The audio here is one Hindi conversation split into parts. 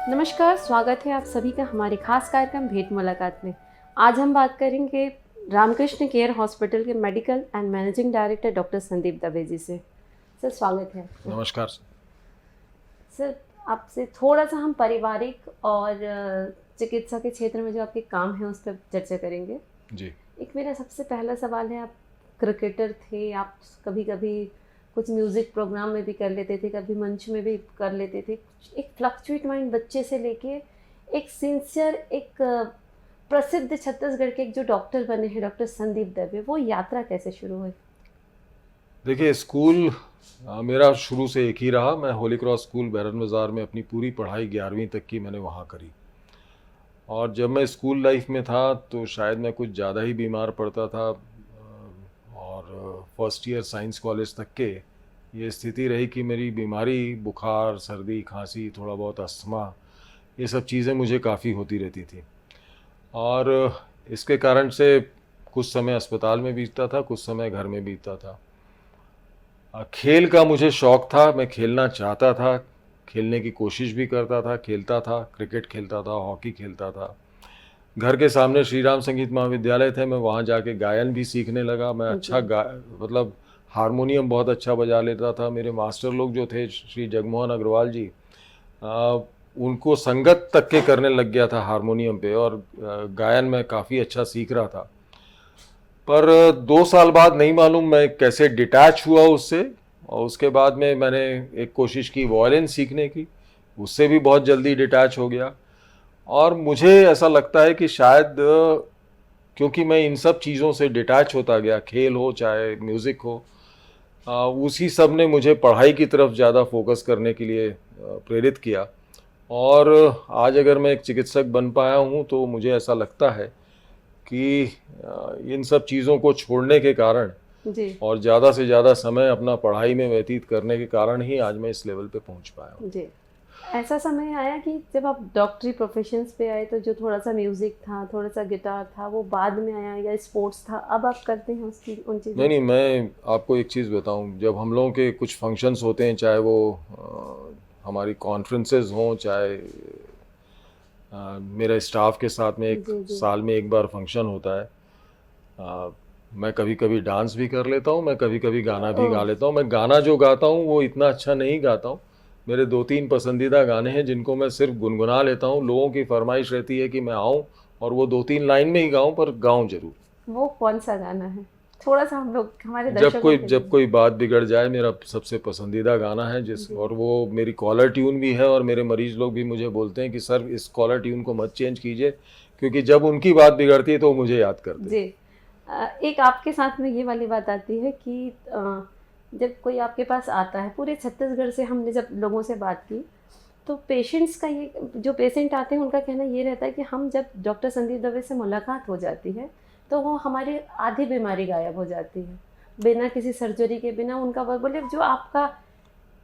नमस्कार, स्वागत है आप सभी का हमारे खास कार्यक्रम भेंट मुलाकात में। आज हम बात करेंगे रामकृष्ण केयर हॉस्पिटल के medical and managing director doctor Sandeep Dave ji से। सर, स्वागत है। नमस्कार सर, आपसे थोड़ा सा हम पारिवारिक और चिकित्सा के क्षेत्र में जो आपके काम है उस पर चर्चा करेंगे जी। एक मेरा सबसे पहला सवाल है, आप क्रिकेटर थे, आप कभी कभी कुछ म्यूज़िक प्रोग्राम में भी कर लेते थे, कभी मंच में भी कर लेते थे। एक फ्लक्चुएट माइंड बच्चे से लेके एक सिंसियर, एक प्रसिद्ध छत्तीसगढ़ के एक जो डॉक्टर बने हैं डॉक्टर संदीप दवे, वो यात्रा कैसे शुरू हुई? देखिए, स्कूल मेरा शुरू से एक ही रहा। मैं होली क्रॉस स्कूल बैरन बाज़ार में अपनी पूरी पढ़ाई 11वीं तक की मैंने वहाँ करी। और जब मैं स्कूल लाइफ में था तो शायद मैं कुछ ज़्यादा ही बीमार पड़ता था, और फर्स्ट ईयर साइंस कॉलेज तक के ये स्थिति रही कि मेरी बीमारी, बुखार, सर्दी, खांसी, थोड़ा बहुत अस्थमा, ये सब चीज़ें मुझे काफ़ी होती रहती थी। और इसके कारण से कुछ समय अस्पताल में बीतता था, कुछ समय घर में बीतता था। खेल का मुझे शौक़ था, मैं खेलना चाहता था, खेलने की कोशिश भी करता था, खेलता था, क्रिकेट खेलता था, हॉकी खेलता था। घर के सामने श्री राम संगीत महाविद्यालय थे, मैं वहाँ जाके गायन भी सीखने लगा। मैं अच्छा मतलब हारमोनियम बहुत अच्छा बजा लेता था। मेरे मास्टर लोग जो थे श्री जगमोहन अग्रवाल जी, उनको संगत तक के करने लग गया था हारमोनियम पे, और गायन में काफ़ी अच्छा सीख रहा था। पर 2 साल बाद नहीं मालूम मैं कैसे डिटैच हुआ उससे, और उसके बाद में मैंने एक कोशिश की वायलिन सीखने की, उससे भी बहुत जल्दी डिटैच हो गया। और मुझे ऐसा लगता है कि शायद क्योंकि मैं इन सब चीज़ों से डिटैच होता गया, खेल हो चाहे म्यूज़िक हो, उसी सब ने मुझे पढ़ाई की तरफ ज़्यादा फोकस करने के लिए प्रेरित किया। और आज अगर मैं एक चिकित्सक बन पाया हूँ तो मुझे ऐसा लगता है कि इन सब चीज़ों को छोड़ने के कारण जी और ज़्यादा से ज़्यादा समय अपना पढ़ाई में व्यतीत करने के कारण ही आज मैं इस लेवल पे पहुँच पाया हूँ। जी। ऐसा समय आया कि जब आप डॉक्टरी प्रोफेशंस पे आए तो जो थोड़ा सा म्यूज़िक था, थोड़ा सा गिटार था, वो बाद में आया, या स्पोर्ट्स था, अब आप करते हैं उसकी उन चीज़ों नहीं, को? मैं आपको एक चीज़ बताऊं, जब हम लोगों के कुछ फंक्शंस होते हैं, चाहे वो हमारी कॉन्फ्रेंसेस हों, चाहे मेरे स्टाफ के साथ में एक जी जी। साल में एक बार फंक्शन होता है, मैं कभी कभी डांस भी कर लेता हूं, मैं कभी कभी गाना भी गा ओह! लेता हूं। मैं गाना जो गाता हूं वो इतना अच्छा नहीं गाता हूं। मेरे 2-3 पसंदीदा गाने हैं जिनको मैं सिर्फ गुनगुना लेता हूं। लोगों की फरमाइश रहती है कि मैं आऊं और वो 2-3 लाइन में ही गाऊं, पर गाऊं जरूर। वो कौन-सा गाना है? थोड़ा-सा हम लोग हमारे जब दर्शकों कोई के जब लिए। कोई बात बिगड़ जाए मेरा सबसे पसंदीदा गाना है, जिस जी, और वो मेरी कॉलर ट्यून भी है, और मेरे मरीज लोग भी मुझे बोलते हैं कि सर इस कॉलर ट्यून को मत चेंज कीजिए, क्योंकि जब उनकी बात बिगड़ती है तो वो मुझे याद करते हैं। जी। एक आपके साथ में ये वाली बात आती है कि जब कोई आपके पास आता है, पूरे छत्तीसगढ़ से हमने जब लोगों से बात की, तो पेशेंट्स का ये, जो पेशेंट आते हैं उनका कहना ये रहता है कि हम जब डॉक्टर संदीप दवे से मुलाकात हो जाती है, तो वो हमारी आधी बीमारी गायब हो जाती है। बिना किसी सर्जरी के, बिना उनका वो बोले जो आपका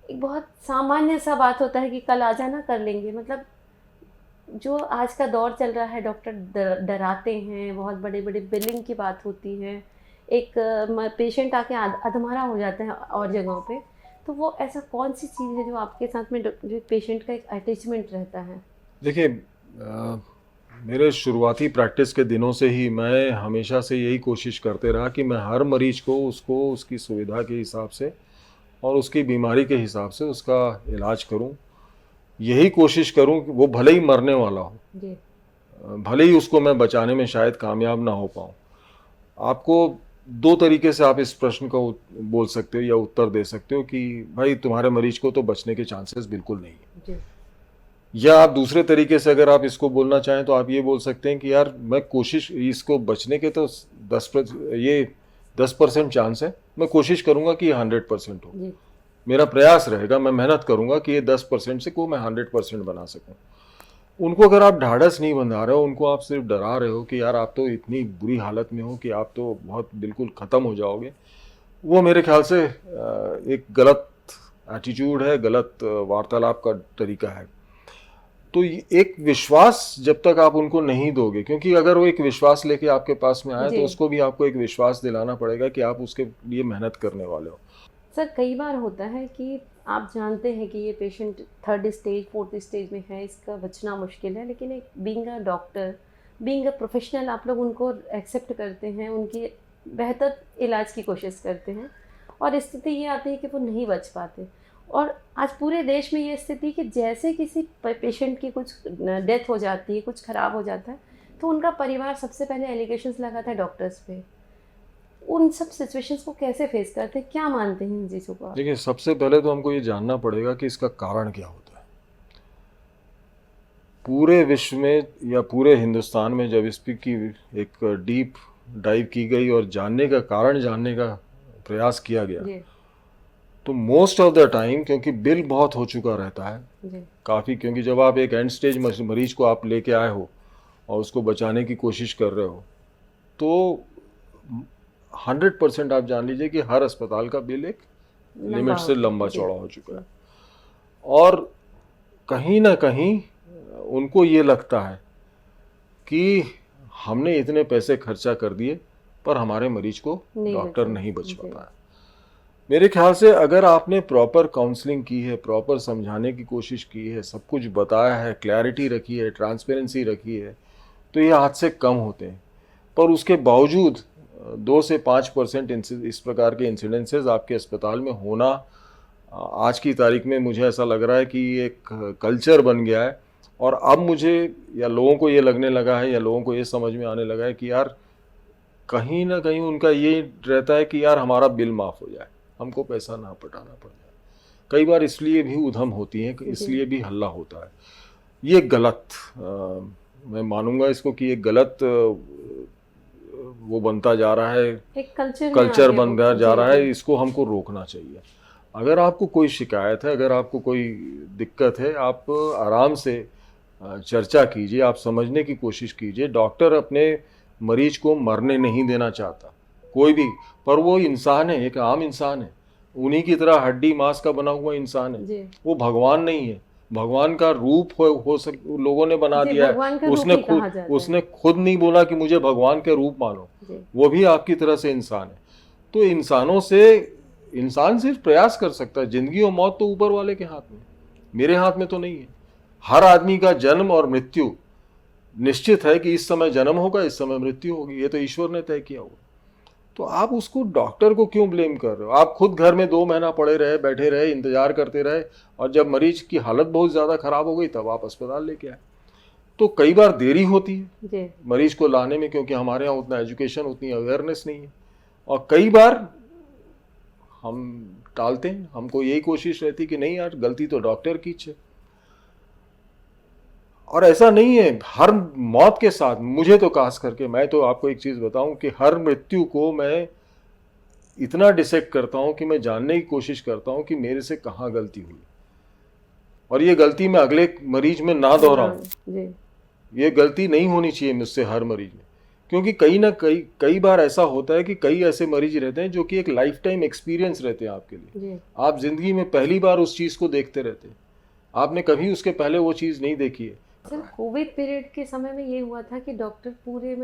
एक बहुत सामान्य सा बात होता है कि कल आ जाना, कर लेंगे। मतलब जो आज का दौर चल रहा है, डॉक्टर डराते हैं, बहुत बड़े बड़े बिलिंग की बात होती है, एक पेशेंट आके अधमरा हो जाता है और जगहों पे। तो वो ऐसा कौन सी चीज़ है जो आपके साथ में जो पेशेंट का एक अटैचमेंट रहता है? देखिए, मेरे शुरुआती प्रैक्टिस के दिनों से ही मैं हमेशा से यही कोशिश करते रहा कि मैं हर मरीज को उसको उसकी सुविधा के हिसाब से और उसकी बीमारी के हिसाब से उसका इलाज करूं। यही कोशिश करूं कि वो भले ही मरने वाला हो, जी भले ही उसको मैं बचाने में शायद कामयाब ना हो पाऊँ। आपको 2 तरीके से आप इस प्रश्न को बोल सकते हो या उत्तर दे सकते हो कि भाई तुम्हारे मरीज को तो बचने के चांसेस बिल्कुल नहीं है। जी या आप दूसरे तरीके से अगर आप इसको बोलना चाहें तो आप ये बोल सकते हैं कि यार मैं कोशिश, इसको बचने के तो 10% चांस है, मैं कोशिश करूंगा कि ये 100% हो। जी मेरा प्रयास रहेगा, मैं मेहनत करूंगा कि ये 10% से को मैं 100% बना सकूं। उनको अगर आप ढाढ़स नहीं बंधा रहे हो, उनको आप सिर्फ डरा रहे हो कि यार आप तो इतनी बुरी हालत में हो कि आप तो बहुत बिल्कुल ख़त्म हो जाओगे, वो मेरे ख्याल से एक गलत एटीट्यूड है, गलत वार्तालाप का तरीका है। तो एक विश्वास जब तक आप उनको नहीं दोगे, क्योंकि अगर वो एक विश्वास लेके आपके पास में आए जी। तो उसको भी आपको एक विश्वास दिलाना पड़ेगा कि आप उसके लिए मेहनत करने वाले हो। सर, कई बार होता है कि आप जानते हैं कि ये patient third stage fourth stage में है, इसका बचना मुश्किल है, लेकिन एक being a doctor, being a professional, आप लोग उनको एक्सेप्ट करते हैं, उनकी बेहतर इलाज की कोशिश करते हैं, और स्थिति ये आती है कि वो नहीं बच पाते। और आज पूरे देश में ये स्थिति कि जैसे किसी पेशेंट की कुछ डेथ हो जाती है, कुछ ख़राब हो जाता है, तो उनका परिवार सबसे पहले एलिगेशंस लगाता है डॉक्टर्स पे। उन सब सिचुएशंस को कैसे फेस करते हैं, क्या मानते हैं इन चीज़ों को आप? देखिए, सबसे पहले तो हमको ये जानना पड़ेगा कि इसका कारण क्या होता है। पूरे विश्व में या पूरे हिंदुस्तान में जब इस पे की एक डीप डाइव की गई और जानने का कारण जानने का प्रयास किया गया, जी तो मोस्ट ऑफ द टाइम, क्योंकि बिल बहुत हो चुका रहता है जी काफ़ी, क्योंकि जब आप एक एंड स्टेज मरीज को आप लेके आए हो और उसको बचाने की कोशिश कर रहे हो, तो 100% आप जान लीजिए कि हर अस्पताल का बिल एक लिमिट से लंबा जी चौड़ा हो चुका है। और कहीं ना कहीं उनको ये लगता है कि हमने इतने पैसे खर्चा कर दिए पर हमारे मरीज को डॉक्टर नहीं बच पाता है। मेरे ख्याल से अगर आपने प्रॉपर काउंसलिंग की है, प्रॉपर समझाने की कोशिश की है, सब कुछ बताया है, क्लैरिटी रखी है, ट्रांसपेरेंसी रखी है, तो ये आज से कम होते हैं। पर उसके बावजूद 2 से 5% इस प्रकार के इंसिडेंसेस आपके अस्पताल में होना आज की तारीख में मुझे ऐसा लग रहा है कि ये एक कल्चर बन गया है। और अब मुझे या लोगों को ये लगने लगा है या लोगों को ये समझ में आने लगा है कि यार कहीं ना कहीं उनका ये रहता है कि यार हमारा बिल माफ़ हो जाए, हमको पैसा ना पटाना पड़ जाए। कई बार इसलिए भी उधम होती है, इसलिए भी हल्ला होता है। ये गलत, मैं मानूंगा इसको कि ये गलत वो बनता जा रहा है, एक कल्चर कल्चर बनता जा रहा है। इसको हमको रोकना चाहिए। अगर आपको कोई शिकायत है, अगर आपको कोई दिक्कत है, आप आराम से चर्चा कीजिए, आप समझने की कोशिश कीजिए। डॉक्टर अपने मरीज को मरने नहीं देना चाहता, कोई भी, पर वो इंसान है, एक आम इंसान है, उन्हीं की तरह हड्डी मांस का बना हुआ इंसान है। वो भगवान नहीं है, भगवान का रूप हो लोगों ने बना दिया है। उसने खुद नहीं बोला कि मुझे भगवान के रूप मानो, वो भी आपकी तरह से इंसान है। तो इंसानों से इंसान सिर्फ प्रयास कर सकता है। जिंदगी और मौत तो ऊपर वाले के हाथ में, मेरे हाथ में तो नहीं है। हर आदमी का जन्म और मृत्यु निश्चित है कि इस समय जन्म होगा, इस समय मृत्यु होगी, ये तो ईश्वर ने तय किया होगा। तो आप उसको डॉक्टर को क्यों ब्लेम कर रहे हो? आप खुद घर में 2 महीना पड़े रहे, बैठे रहे, इंतजार करते रहे, और जब मरीज की हालत बहुत ज़्यादा खराब हो गई तब आप अस्पताल लेके आए। तो कई बार देरी होती है मरीज को लाने में, क्योंकि हमारे यहाँ उतना एजुकेशन, उतनी अवेयरनेस नहीं है, और कई बार हम टालते हैं। हमको यही कोशिश रहती कि नहीं यार, गलती तो डॉक्टर की है। और ऐसा नहीं है हर मौत के साथ। मुझे तो खास करके, मैं तो आपको एक चीज़ बताऊं कि हर मृत्यु को मैं इतना डिसेक्ट करता हूं कि मैं जानने की कोशिश करता हूं कि मेरे से कहाँ गलती हुई, और ये गलती मैं अगले मरीज में ना दोहराऊं। ये गलती नहीं होनी चाहिए मुझसे हर मरीज में, क्योंकि कई बार ऐसा होता है कि कई ऐसे मरीज रहते हैं जो कि एक लाइफ टाइम एक्सपीरियंस रहते हैं आपके लिए। आप जिंदगी में पहली बार उस चीज़ को देखते रहते हैं, आपने कभी उसके पहले वो चीज़ नहीं देखी है। सर, कोविड पीरियड के समय में ये हुआ था कि डॉक्टर पूरे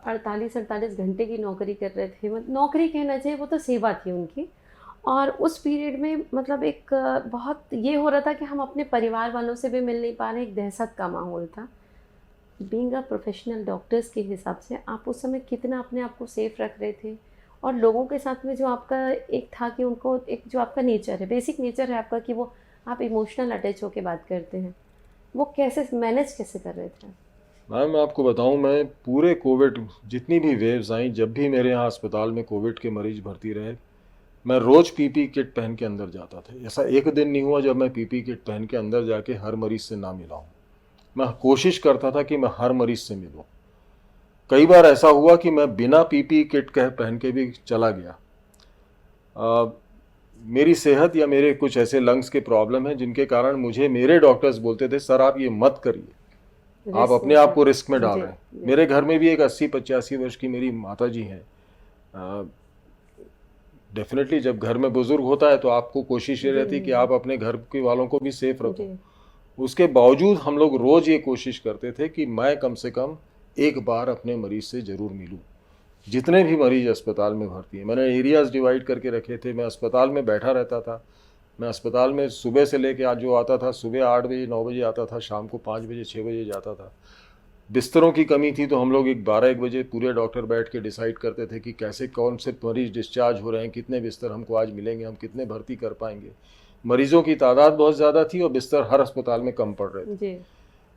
48 घंटे की नौकरी कर रहे थे। नौकरी कहना चाहिए, वो तो सेवा थी उनकी। और उस पीरियड में एक बहुत ये हो रहा था कि हम अपने परिवार वालों से भी मिल नहीं पा रहे, एक दहशत का माहौल था। बीइंग अ प्रोफेशनल डॉक्टर्स के हिसाब से आप उस समय कितना अपने आप को सेफ रख रहे थे, और लोगों के साथ में जो आपका एक था कि उनको एक जो आपका नेचर है, बेसिक नेचर है आपका, कि वो आप इमोशनल अटैच होकर बात करते हैं, वो कैसे मैनेज कैसे कर रहे थे? मैम, मैं आपको बताऊं, मैं पूरे कोविड जितनी भी वेव्स आई, जब भी मेरे यहाँ अस्पताल में कोविड के मरीज भर्ती रहे, मैं रोज़ पीपी किट पहन के अंदर जाता था। ऐसा एक दिन नहीं हुआ जब मैं पीपी किट पहन के अंदर जाके हर मरीज से ना मिला हूँ। मैं कोशिश करता था कि मैं हर मरीज से मिलूँ। कई बार ऐसा हुआ कि मैं बिना पीपी किट पहन के भी चला गया। मेरी सेहत या मेरे कुछ ऐसे लंग्स के प्रॉब्लम हैं जिनके कारण मुझे मेरे डॉक्टर्स बोलते थे, सर आप ये मत करिए, आप अपने आप को रिस्क में डाल रहे हैं। मेरे घर में भी एक 80-85 वर्ष की मेरी माता जी हैं। डेफिनेटली जब घर में बुजुर्ग होता है तो आपको कोशिश ये रहती है कि आप अपने घर के वालों को भी सेफ रखो। उसके बावजूद हम लोग रोज़ ये कोशिश करते थे कि मैं कम से कम एक बार अपने मरीज से ज़रूर मिलूं। जितने भी मरीज अस्पताल में भर्ती हैं, मैंने एरियाज़ डिवाइड करके रखे थे। मैं अस्पताल में बैठा रहता था, मैं अस्पताल में सुबह से लेके आज जो आता था, सुबह 8 बजे 9 बजे आता था, शाम को 5 बजे 6 बजे जाता था। बिस्तरों की कमी थी तो हम लोग 12-1 बजे पूरे डॉक्टर बैठ के डिसाइड करते थे कि कैसे कौन से मरीज डिस्चार्ज हो रहे हैं, कितने बिस्तर हमको आज मिलेंगे, हम कितने भर्ती कर पाएंगे। मरीजों की तादाद बहुत ज़्यादा थी और बिस्तर हर अस्पताल में कम पड़ रहे थे। जी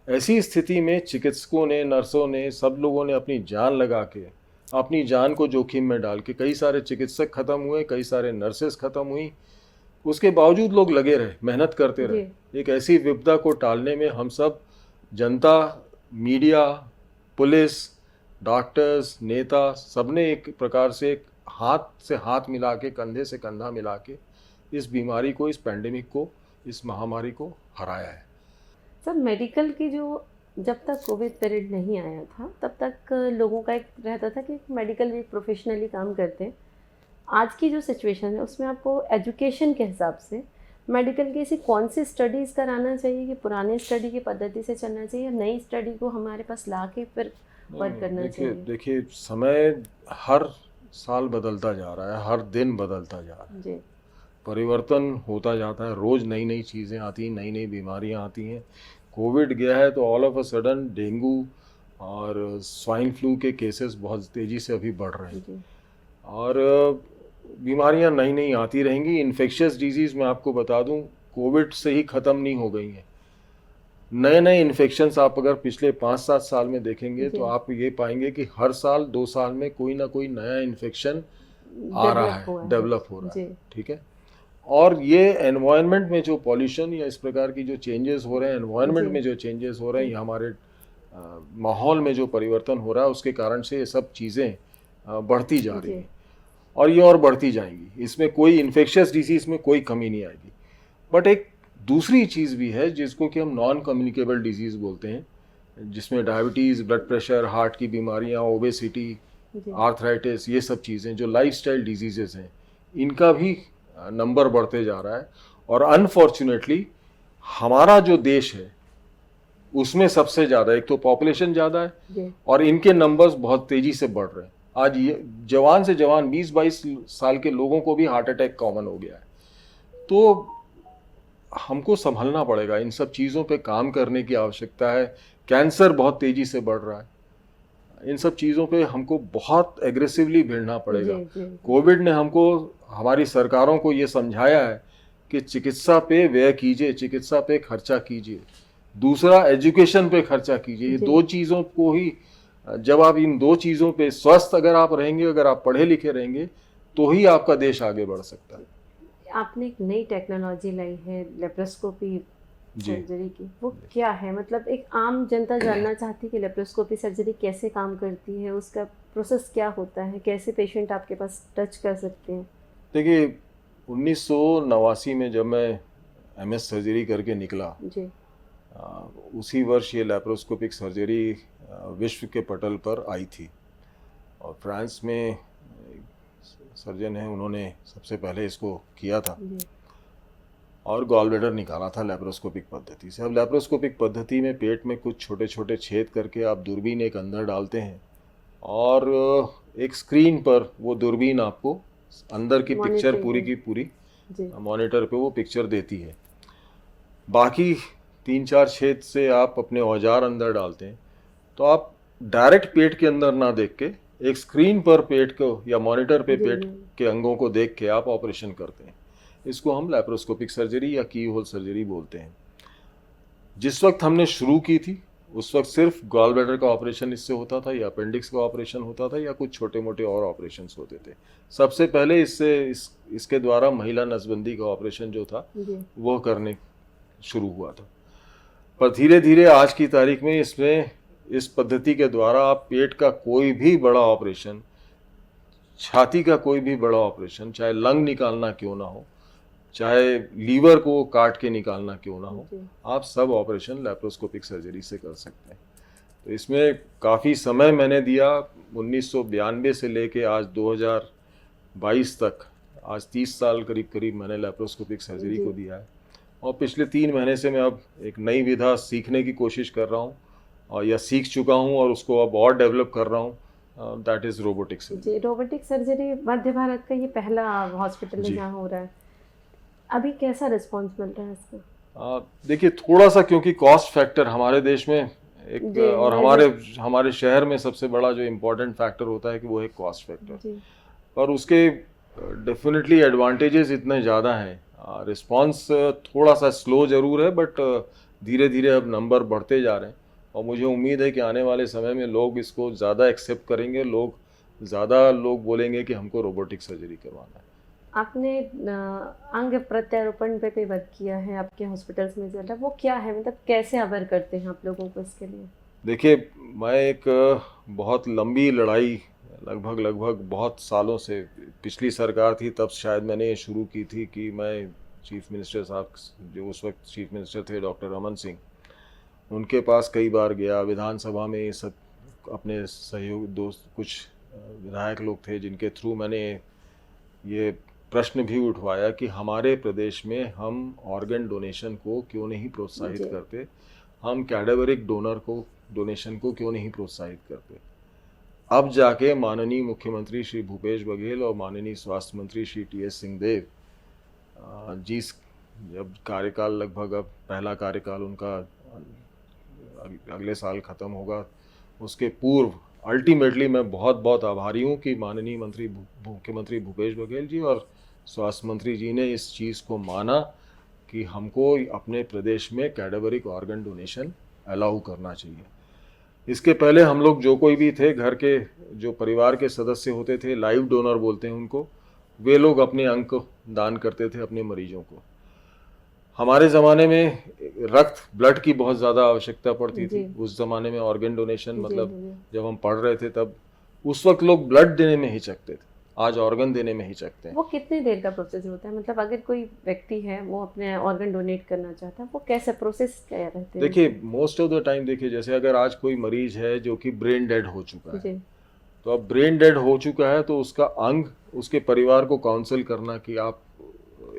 ऐसी स्थिति में चिकित्सकों ने, नर्सों ने, सब लोगों ने अपनी जान लगा के, अपनी जान को जोखिम में डाल के, कई सारे चिकित्सक खत्म हुए, कई सारे नर्सेस खत्म हुई। उसके बावजूद लोग लगे रहे, मेहनत करते जी रहे। एक ऐसी विपदा को टालने में हम सब, जनता, मीडिया, पुलिस, डॉक्टर्स, नेता, सबने एक प्रकार से हाथ मिला के, कंधे से कंधा मिला के इस बीमारी को, इस पैंडेमिक को, इस महामारी को हराया है। सर, मेडिकल की जो जब तक कोविड पीरियड नहीं आया था तब तक लोगों का एक रहता था कि मेडिकल भी प्रोफेशनली काम करते हैं। आज की जो सिचुएशन है उसमें आपको एजुकेशन के हिसाब से मेडिकल की ऐसी कौन सी स्टडीज़ कराना चाहिए कि पुराने स्टडी की पद्धति से चलना चाहिए या नई स्टडी को हमारे पास ला के फिर वर्क करना देखिए चाहिए? देखिए समय हर साल बदलता जा रहा है, हर दिन बदलता जा रहा है, जी परिवर्तन होता जाता है, रोज़ नई नई चीज़ें आती हैं, नई नई बीमारियां आती हैं। कोविड गया है तो all of a sudden dengue और स्वाइन फ्लू के केसेस बहुत तेज़ी से अभी बढ़ रहे हैं। जी और बीमारियां नई नई आती रहेंगी। इन्फेक्शियस डिजीज़ मैं आपको बता दूं, कोविड से ही ख़त्म नहीं हो गई हैं। नए नए इन्फेक्शंस आप अगर पिछले 5-7 साल में देखेंगे तो जी आप ये पाएंगे कि हर साल 2 साल में कोई ना कोई नया इन्फेक्शन आ रहा डेवलप है, हुआ है। डेवलप हो रहा है। जी ठीक है। और ये एनवायरनमेंट में जो पॉल्यूशन या इस प्रकार की जो चेंजेस हो रहे हैं, एनवायरनमेंट जी में जो चेंजेस हो रहे हैं, या हमारे माहौल में जो परिवर्तन हो रहा है, उसके कारण से ये सब चीज़ें बढ़ती जा रही जी हैं और ये और बढ़ती जाएंगी। इसमें कोई इन्फेक्शियस डिजीज़ में कोई कमी नहीं आएगी। बट एक दूसरी चीज़ भी है जिसको कि हम नॉन कम्युनिकेबल डिजीज़ बोलते हैं, जिसमें डायबिटीज़, ब्लड प्रेशर, हार्ट की बीमारियां, ओबेसिटी, जी आर्थराइटिस, ये सब चीज़ें जो लाइफस्टाइल डिजीजेस हैं, इनका भी नंबर बढ़ते जा रहा है। और अनफॉर्चुनेटली हमारा जो देश है उसमें सबसे ज़्यादा, एक तो पॉपुलेशन ज़्यादा है जी और इनके नंबर्स बहुत तेज़ी से बढ़ रहे हैं। आज ये जवान से जवान 20-22 साल के लोगों को भी हार्ट अटैक कॉमन हो गया है। तो हमको संभलना पड़ेगा, इन सब चीज़ों पे काम करने की आवश्यकता है। कैंसर बहुत तेज़ी से बढ़ रहा है, इन सब चीज़ों पे हमको बहुत एग्रेसिवली भिड़ना पड़ेगा। जी जी कोविड ने हमको, हमारी सरकारों को ये समझाया है कि चिकित्सा पे व्यय कीजिए, चिकित्सा पे खर्चा कीजिए। दूसरा, एजुकेशन पे खर्चा कीजिए। ये जी दो चीज़ों को ही, जब आप इन दो चीज़ों पे स्वस्थ अगर आप रहेंगे, अगर आप पढ़े लिखे रहेंगे, तो ही आपका देश आगे बढ़ सकता है। आपने एक नई टेक्नोलॉजी लाई है लेप्रोस्कोपी जी सर्जरी की, वो क्या है? मतलब एक आम जनता जानना चाहती है कि लेप्रोस्कोपी सर्जरी कैसे काम करती है, उसका प्रोसेस क्या होता है, कैसे पेशेंट आपके पास टच कर सकते हैं? देखिए, 1989 में जब मैं एमएस सर्जरी करके निकला, जी आ, उसी वर्ष ये लैप्रोस्कोपिक सर्जरी विश्व के पटल पर आई थी। और फ्रांस में एक सर्जन है, उन्होंने सबसे पहले इसको किया था जी और गॉल ब्लैडर निकाला था लैप्रोस्कोपिक पद्धति से। अब लैप्रोस्कोपिक पद्धति में पेट में कुछ छोटे छोटे छेद करके आप दूरबीन एक अंदर डालते हैं और एक स्क्रीन पर वो दूरबीन आपको अंदर की पिक्चर मॉनिटरिंग पूरी है। की पूरी जी मॉनिटर पे वो पिक्चर देती है। बाकी 3-4 छेद से आप अपने औजार अंदर डालते हैं, तो आप डायरेक्ट पेट के अंदर ना देख के एक स्क्रीन पर पेट को या मॉनिटर पे जी पेट जी के अंगों को देख के आप ऑपरेशन करते हैं। इसको हम लैप्रोस्कोपिक सर्जरी या की होल सर्जरी बोलते हैं। जिस वक्त हमने शुरू की थी उस वक्त सिर्फ गॉल ब्लैडर का ऑपरेशन इससे होता था, या अपेंडिक्स का ऑपरेशन होता था, या कुछ छोटे मोटे और ऑपरेशंस होते थे। सबसे पहले इसके द्वारा महिला नसबंदी का ऑपरेशन जो था जी वह करने शुरू हुआ था। पर धीरे धीरे आज की तारीख में इस पद्धति के द्वारा आप पेट का कोई भी बड़ा ऑपरेशन, छाती का कोई भी बड़ा ऑपरेशन, चाहे लंग निकालना क्यों ना हो, चाहे लीवर को काट के निकालना क्यों ना हो, जी आप सब ऑपरेशन लैप्रोस्कोपिक सर्जरी से कर सकते हैं। तो इसमें काफ़ी समय मैंने दिया, 1992 से लेके आज 2022 तक, आज 30 साल करीब करीब मैंने लैप्रोस्कोपिक सर्जरी जी को दिया है। और पिछले 3 महीने से मैं अब एक नई विधा सीखने की कोशिश कर रहा हूँ, और या सीख चुका हूँ और उसको अब और डेवलप कर रहा हूँ, दैट इज़ रोबोटिक सर्जरी। जी रोबोटिक सर्जरी मध्य भारत का ये पहला हॉस्पिटल है जी जहाँ हो रहा है। अभी कैसा रिस्पॉन्स मिल रहा है इसका? देखिए थोड़ा सा, क्योंकि कॉस्ट फैक्टर हमारे देश में एक, जी और मेजर। हमारे शहर में सबसे बड़ा जो इम्पोर्टेंट फैक्टर होता है कि वो है कॉस्ट फैक्टर। जी पर उसके डेफिनेटली एडवांटेजेस इतने ज़्यादा हैं। रिस्पांस थोड़ा सा स्लो ज़रूर है, बट धीरे धीरे अब नंबर बढ़ते जा रहे हैं और मुझे उम्मीद है कि आने वाले समय में लोग इसको ज़्यादा एक्सेप्ट करेंगे। ज़्यादा लोग बोलेंगे कि हमको रोबोटिक सर्जरी करवाना है। आपने अंग प्रत्यारोपण पे भी वर्क किया है, आपके हॉस्पिटल्स में चल रहा है, वो क्या है, मतलब कैसे अवेयर करते हैं आप लोगों को इसके लिए? देखिए, मैं एक बहुत लंबी लड़ाई, लगभग बहुत सालों से, पिछली सरकार थी तब शायद मैंने ये शुरू की थी कि मैं चीफ मिनिस्टर साहब, जो उस वक्त चीफ मिनिस्टर थे डॉक्टर रमन सिंह, उनके पास कई बार गया। विधानसभा में ये सब अपने सहयोग दोस्त कुछ विधायक लोग थे जिनके थ्रू मैंने ये प्रश्न भी उठवाया कि हमारे प्रदेश में हम ऑर्गन डोनेशन को क्यों नहीं प्रोत्साहित जी करते, हम कैडेवरिक डोनेशन को क्यों नहीं प्रोत्साहित करते। अब जाके माननीय मुख्यमंत्री श्री भूपेश बघेल और माननीय स्वास्थ्य मंत्री श्री टी.एस. सिंहदेव जिस जब कार्यकाल, लगभग अब पहला कार्यकाल उनका अगले साल ख़त्म होगा, उसके पूर्व अल्टीमेटली मैं बहुत बहुत आभारी हूँ कि माननीय मुख्यमंत्री भूपेश बघेल जी और स्वास्थ्य मंत्री जी ने इस चीज़ को माना कि हमको अपने प्रदेश में कैडेवरिक ऑर्गन डोनेशन अलाउ करना चाहिए। इसके पहले हम लोग जो कोई भी थे, घर के जो परिवार के सदस्य होते थे, लाइव डोनर बोलते हैं उनको, वे लोग अपने अंग को दान करते थे अपने मरीजों को। हमारे ज़माने में ब्लड की बहुत ज़्यादा आवश्यकता पड़ती थी। उस ज़माने में ऑर्गन डोनेशन, मतलब जब हम पढ़ रहे थे तब उस वक्त लोग ब्लड देने में हिचकते थे, आज ऑर्गन देने में हिचकते हैं। वो कितनी देर का प्रोसेस होता है, मतलब अगर कोई व्यक्ति है वो अपने ऑर्गन डोनेट करना चाहता है, वो कैसे प्रोसेस क्या रहते हैं? देखिए मोस्ट ऑफ द टाइम, देखिए जैसे अगर आज कोई मरीज है जो कि ब्रेन डेड हो चुका है, तो अब ब्रेन डेड हो चुका है तो उसका अंग, उसके परिवार को काउंसिल करना कि आप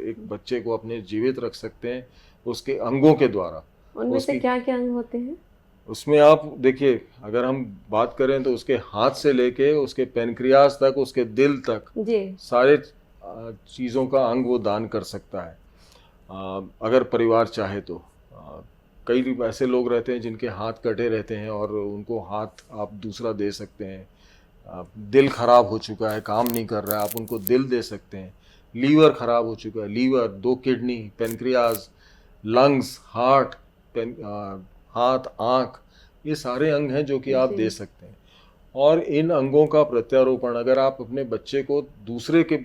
एक बच्चे को अपने जीवित रख सकते हैं उसके अंगों के द्वारा। उनमें से क्या क्या अंग होते हैं? उसमें आप देखिए, अगर हम बात करें तो उसके हाथ से लेके उसके पेनक्रियास तक, उसके दिल तक, जी सारे चीज़ों का अंग वो दान कर सकता है, अगर परिवार चाहे तो। कई ऐसे लोग रहते हैं जिनके हाथ कटे रहते हैं और उनको हाथ आप दूसरा दे सकते हैं। दिल खराब हो चुका है, काम नहीं कर रहा है, आप उनको दिल दे सकते हैं। लीवर खराब हो चुका है, liver, 2 kidney, pancreas, lungs, heart, हाथ, आँख, ये सारे अंग हैं जो कि आप दे सकते हैं। और इन अंगों का प्रत्यारोपण अगर आप अपने बच्चे को दूसरे के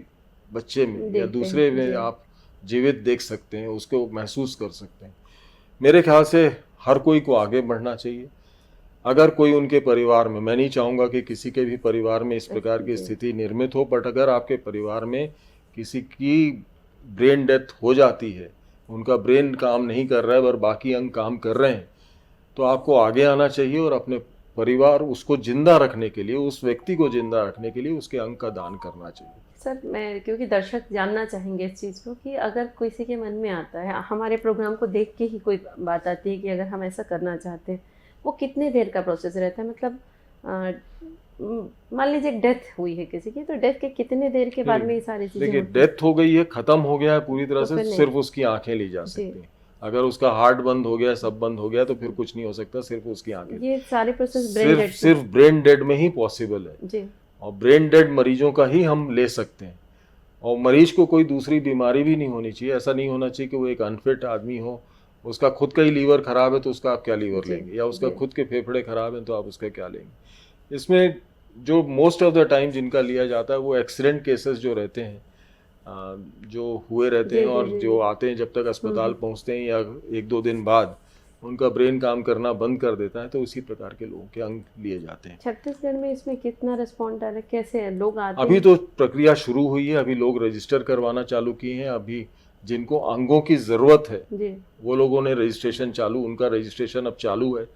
बच्चे में या दूसरे में आप जीवित देख सकते हैं, उसको महसूस कर सकते हैं, मेरे ख्याल से हर कोई को आगे बढ़ना चाहिए। अगर कोई उनके परिवार में, मैं नहीं चाहूँगा कि किसी के भी परिवार में इस प्रकार की स्थिति निर्मित हो, बट अगर आपके परिवार में किसी की ब्रेन डेथ हो जाती है, उनका ब्रेन काम नहीं कर रहा है पर बाकी अंग काम कर रहे हैं, तो आपको आगे आना चाहिए और अपने परिवार, उसको जिंदा रखने के लिए, उस व्यक्ति को जिंदा रखने के लिए उसके अंग का दान करना चाहिए। सर, मैं, क्योंकि दर्शक जानना चाहेंगे इस चीज़ को कि अगर किसी के मन में आता है, हमारे प्रोग्राम को देख के ही कोई बात आती है कि अगर हम ऐसा करना चाहते हैं, वो कितने देर का प्रोसेस रहता है? मतलब मान लीजिए डेथ हुई है किसी की, तो डेथ के कितने देर के बाद में ये सारी चीज़ें? देखिए डेथ हो गई है, ख़त्म हो गया है पूरी तरह से, सिर्फ उसकी आंखें ली जा सकती हैं। अगर उसका हार्ट बंद हो गया, सब बंद हो गया, तो फिर कुछ नहीं हो सकता, सिर्फ उसकी आंखें। ये सारे प्रोसेस सिर्फ ब्रेन डेड में ही पॉसिबल है जी। और ब्रेन डेड मरीजों का ही हम ले सकते हैं। और मरीज को कोई दूसरी बीमारी भी नहीं होनी चाहिए। ऐसा नहीं होना चाहिए कि वो एक अनफिट आदमी हो, उसका खुद का ही लीवर खराब है तो उसका आप क्या लीवर लेंगे, या उसका खुद के फेफड़े खराब हैं तो आप उसका क्या लेंगे। इसमें जो मोस्ट ऑफ द टाइम जिनका लिया जाता है वो एक्सीडेंट केसेस जो रहते हैं, जो हुए रहते हैं और जो आते हैं, जब तक अस्पताल पहुंचते हैं या 1-2 दिन बाद उनका ब्रेन काम करना बंद कर देता है, तो उसी प्रकार के लोगों के अंग लिए जाते हैं। छत्तीसगढ़ में इसमें कितना रिस्पॉन्ड आ रहा है, कैसे है, लोग आते हैं? अभी तो प्रक्रिया शुरू हुई है, अभी लोग रजिस्टर करवाना चालू किए हैं। अभी जिनको अंगों की ज़रूरत है वो लोगों ने रजिस्ट्रेशन उनका रजिस्ट्रेशन अब चालू है।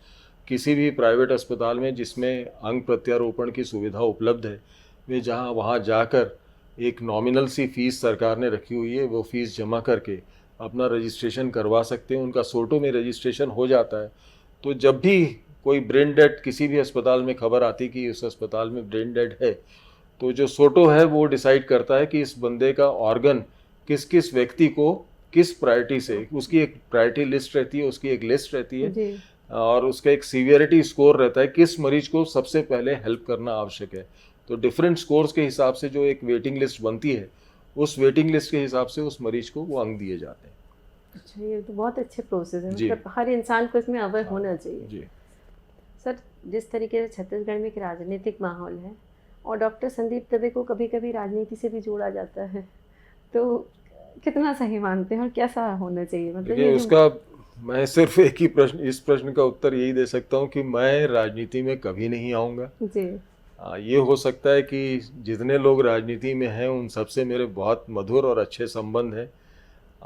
किसी भी प्राइवेट अस्पताल में जिसमें अंग प्रत्यारोपण की सुविधा उपलब्ध है, वे वहाँ जाकर एक नॉमिनल सी फीस सरकार ने रखी हुई है, वो फीस जमा करके अपना रजिस्ट्रेशन करवा सकते हैं। उनका सोटो में रजिस्ट्रेशन हो जाता है। तो जब भी कोई ब्रेन डेड, किसी भी अस्पताल में खबर आती कि उस अस्पताल में ब्रेन डेड है, तो जो सोटो है वो डिसाइड करता है कि इस बंदे का ऑर्गन किस किस व्यक्ति को किस प्रायोरिटी से, उसकी एक प्रायोरिटी लिस्ट रहती है, उसकी एक लिस्ट रहती है जी और उसका एक सीवियरिटी स्कोर रहता है, किस मरीज को सबसे पहले हेल्प करना आवश्यक है। तो डिफरेंट स्कोर्स के हिसाब से जो एक वेटिंग लिस्ट बनती है, उस वेटिंग लिस्ट के हिसाब से उस मरीज को वो अंग दिए जाते हैं। अच्छा, ये तो बहुत अच्छे प्रोसेस है, जी। मतलब हर इंसान को इसमें अवेयर होना चाहिए। जी। सर, जिस तरीके से छत्तीसगढ़ में एक राजनीतिक माहौल है और डॉक्टर संदीप दवे को कभी कभी राजनीति से भी जोड़ा जाता है, तो कितना सही मानते हैं और कैसा होना चाहिए, मतलब देखिए ये जो। उसका मैं सिर्फ एक ही प्रश्न, इस प्रश्न का उत्तर यही दे सकता हूँ कि मैं राजनीति में कभी नहीं आऊँगा। जी ये हो सकता है कि जितने लोग राजनीति में हैं उन सबसे मेरे बहुत मधुर और अच्छे संबंध हैं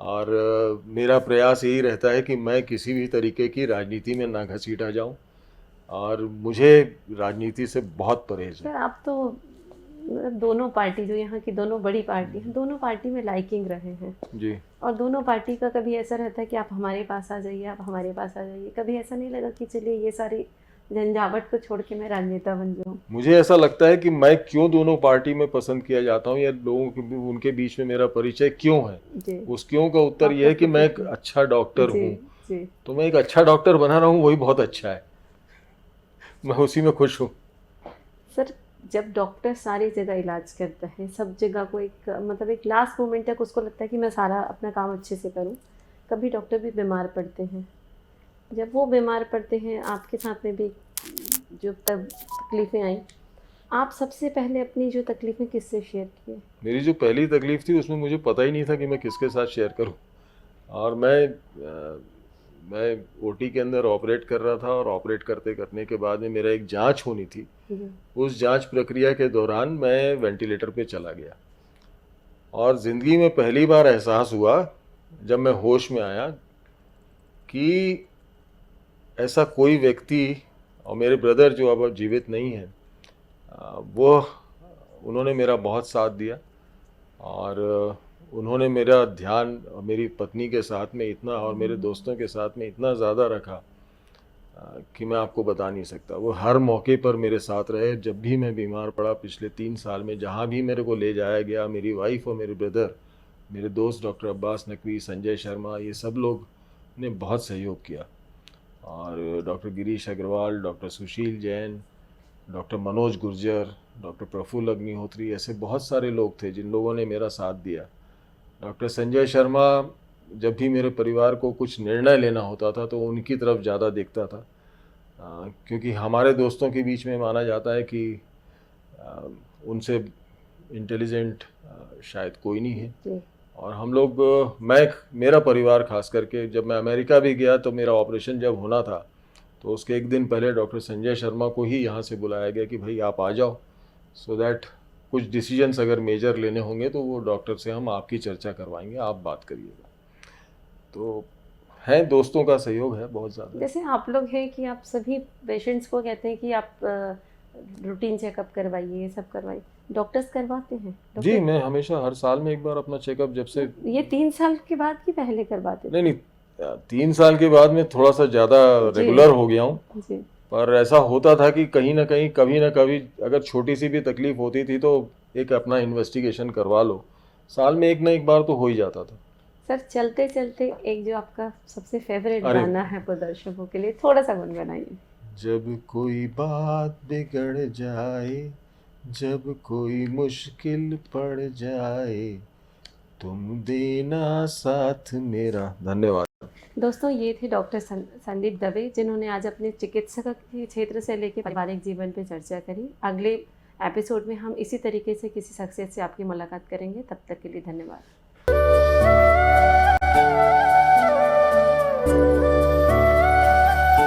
और मेरा प्रयास यही रहता है कि मैं किसी भी तरीके की राजनीति में ना घसीटा जाऊं और मुझे राजनीति से बहुत परहेज सर, है। आप तो मतलब दोनों पार्टी, जो यहाँ की दोनों बड़ी पार्टी हैं, दोनों पार्टी में लाइकिंग रहे हैं जी। और दोनों पार्टी का कभी ऐसा रहता है कि आप हमारे पास आ जाइए, आप हमारे पास आ जाइए, कभी ऐसा नहीं लगा कि चलिए ये सारी झंझावट को छोड़ के मैं राजनेता बन जाऊँ? मुझे ऐसा लगता है कि मैं क्यों दोनों पार्टी में पसंद किया जाता हूँ या लोगों के उनके बीच में मेरा परिचय क्यों है, जी, उस क्यों का उत्तर यह है कि मैं एक अच्छा डॉक्टर जी हूँ। जी। तो मैं एक अच्छा डॉक्टर बना रहा हूँ, वही बहुत अच्छा है, मैं उसी में खुश हूँ। सर, जब डॉक्टर सारी जगह इलाज करता है, सब जगह को एक मतलब एक लास्ट मोमेंट तक उसको लगता है कि मैं सारा अपना काम अच्छे से करूं, कभी डॉक्टर भी बीमार पड़ते हैं। जब वो बीमार पड़ते हैं, आपके साथ में भी जो तकलीफ़ें आई, आप सबसे पहले अपनी जो तकलीफ़ें किससे शेयर किए? मेरी जो पहली तकलीफ थी उसमें मुझे पता ही नहीं था कि मैं किसके साथ शेयर करूं और मैं ओटी के अंदर ऑपरेट कर रहा था और ऑपरेट करने के बाद में मेरा एक जांच होनी थी। जी उस जांच प्रक्रिया के दौरान मैं वेंटिलेटर पे चला गया और ज़िंदगी में पहली बार एहसास हुआ जब मैं होश में आया कि ऐसा कोई व्यक्ति, और मेरे ब्रदर जो अब जीवित नहीं है, वो उन्होंने मेरा बहुत साथ दिया और उन्होंने मेरा ध्यान मेरी पत्नी के साथ में इतना और मेरे दोस्तों के साथ में इतना ज़्यादा रखा कि मैं आपको बता नहीं सकता। वो हर मौके पर मेरे साथ रहे। जब भी मैं बीमार पड़ा पिछले 3 साल में, जहाँ भी मेरे को ले जाया गया, मेरी वाइफ और मेरे ब्रदर, मेरे दोस्त डॉक्टर अब्बास नकवी, संजय शर्मा, ये सब लोग ने बहुत सहयोग किया और doctor Girish Agarwal, doctor Sushil Jain, doctor Manoj Gurjar, doctor Praful Agnihotri, ऐसे बहुत सारे लोग थे जिन लोगों ने मेरा साथ दिया। डॉक्टर संजय शर्मा जब भी मेरे परिवार को कुछ निर्णय लेना होता था तो उनकी तरफ ज़्यादा देखता था, क्योंकि हमारे दोस्तों के बीच में माना जाता है कि उनसे इंटेलिजेंट शायद कोई नहीं है। जी और हम लोग, मेरा परिवार खास करके, जब मैं अमेरिका भी गया तो मेरा ऑपरेशन जब होना था तो उसके एक दिन पहले डॉक्टर संजय शर्मा को ही यहाँ से बुलाया गया कि भाई आप आ जाओ, सो दैट कुछ डिसीजंस अगर मेजर लेने होंगे तो वो डॉक्टर से हम आपकी चर्चा करवाएंगे, आप बात करिएगा। तो है, दोस्तों का सहयोग है बहुत ज़्यादा। जैसे आप लोग हैं कि आप सभी पेशेंट्स को कहते हैं कि आप रूटीन चेकअप करवाइए, ये सब करवाइए, डॉक्टर्स करवाते हैं? जी, मैं हमेशा हर साल में एक बार अपना चेकअप, जब से ये 3 साल के बाद कि पहले करवाते थे? नहीं 3 साल के बाद में थोड़ा सा ज़्यादा जी रेगुलर हो गया हूँ। जी पर ऐसा होता था कि कहीं ना कहीं, कभी ना कभी अगर छोटी सी भी तकलीफ होती थी तो एक अपना इन्वेस्टिगेशन करवा लो। साल में एक ना एक बार तो हो ही जाता था। सर, चलते चलते एक जो आपका सबसे फेवरेट अरे गाना है वो दर्शकों के लिए थोड़ा सा गुनगुनाइए। जब कोई बात बिगड़ जाए, जब कोई मुश्किल पड़ जाए, तुम देना साथ मेरा। धन्यवाद। दोस्तों, ये थे डॉक्टर संदीप दवे, जिन्होंने आज अपने चिकित्सक के क्षेत्र से लेकर पारिवारिक जीवन पे चर्चा करी। अगले एपिसोड में हम इसी तरीके से किसी शख्सियत से आपकी मुलाकात करेंगे। तब तक के लिए धन्यवाद।